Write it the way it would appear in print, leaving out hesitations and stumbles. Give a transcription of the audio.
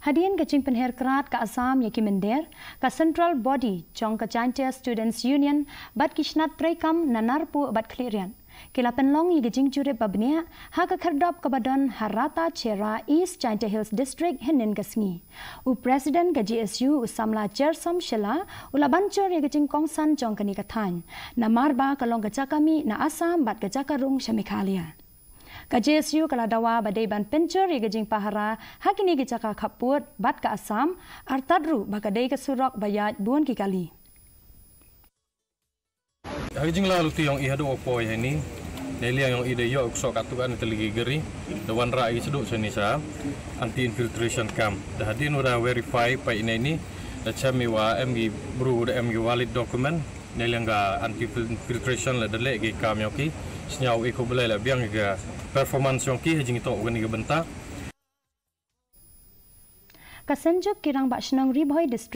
Hadian kacing penher kerat ke Assam yaki mender ke Central Body jong ke Chantia Students Union bat kisnat trekam nanarpu bat klirian. Kila penlong yi gejing jurip babnia ha ke kerdop ke badan Harata Chera East Chantia Hills District henin kesngi. U Presiden ke GSU Samla Chersom Shela ula bancor yi gejing kongsan jong ke nikatan. Na marba kalong kejakami na Assam bat kejakarung Shamikalia. Ka GSU kala dawa badai ban pencur yi gejing pahara hakini gejaka kaput bat ke Assam artadru bakadai ke surok bayat buan ki kali. Hajing lalu tu yang ihadu opo ini, nelia yang ide yo uksok atukan teligi geri, dewan rai seduk senisa anti infiltration camp. Dah hadin ura verify pa ini, dah cami wa MG bru dah MG valid dokumen, nelia nga anti infiltration la delek gi kam yoki, senyau iko belai la biang ga performance yoki hajing itu organi ga benta. Kasenjuk kirang bak senang riboy district